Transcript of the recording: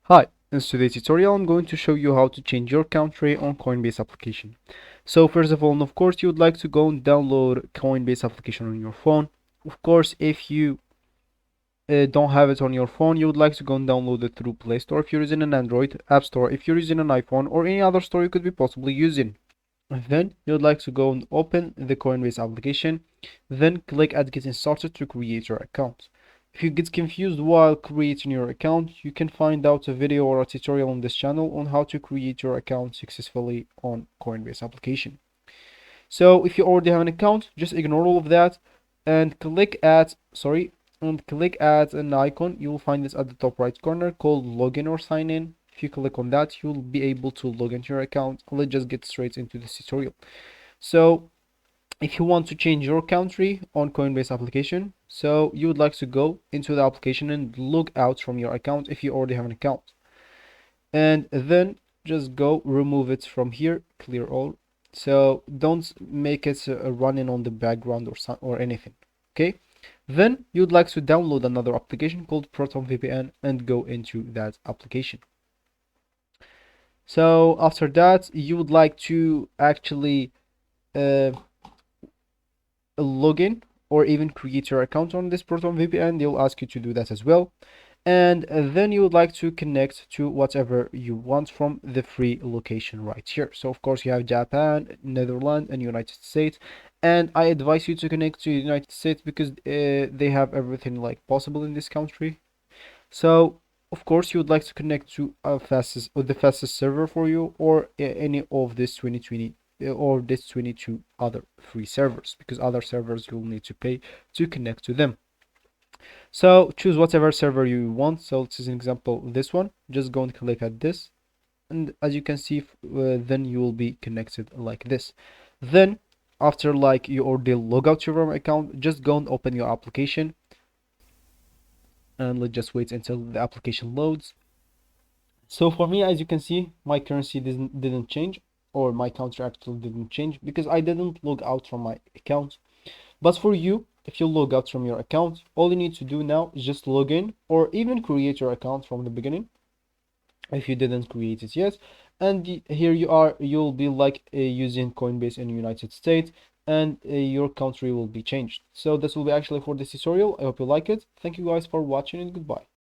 Hi, in today's tutorial I'm going to show you how to change your country on Coinbase application. So first of all, of course, you would like to go and download Coinbase application on your phone. Of course, if you don't have it on your phone, you would like to go and download it through Play Store if you're using an Android App Store, if you're using an iPhone or any other store you could be possibly using. Then you would like to go and open the Coinbase application, then click at getting started to create your account. If you get confused while creating your account, you can find out a video or a tutorial on this channel on how to create your account successfully on Coinbase application. So if you already have an account, just ignore all of that and click at an icon. You will find this at the top right corner called login or sign in. If you click on that, you'll be able to log into your account. Let's just get straight into this tutorial. So if you want to change your country on Coinbase application, so you would like to go into the application and log out from your account if you already have an account, and then just go remove it from here, clear all. So don't make it running on the background or anything. Okay, then you'd like to download another application called Proton VPN and go into that application. So after that, you would like to actually uh, login or even create your account on this Proton VPN. They'll ask you to do that as well. And then you would like to connect to whatever you want from the free location right here. So of course you have Japan, Netherlands, and United States. And I advise you to connect to the United States because they have everything like possible in this country. So of course you would like to connect to the fastest server for you, or any of this 2020 or this 22 other free servers, because other servers you'll need to pay to connect to them. So choose whatever server you want. So this is an example, this one. Just go and click at this, and as you can see, then you will be connected like this. Then after like you already log out your account, just go and open your application, and let's just wait until the application loads. So for me, as you can see, my currency didn't change, or my country actually didn't change because I didn't log out from my account. But for you, if you log out from your account, all you need to do now is just log in or even create your account from the beginning if you didn't create it yet. And here you are, you'll be like using Coinbase in the United States, and your country will be changed. So this will be actually for this tutorial. I hope you like it. Thank you guys for watching, and goodbye.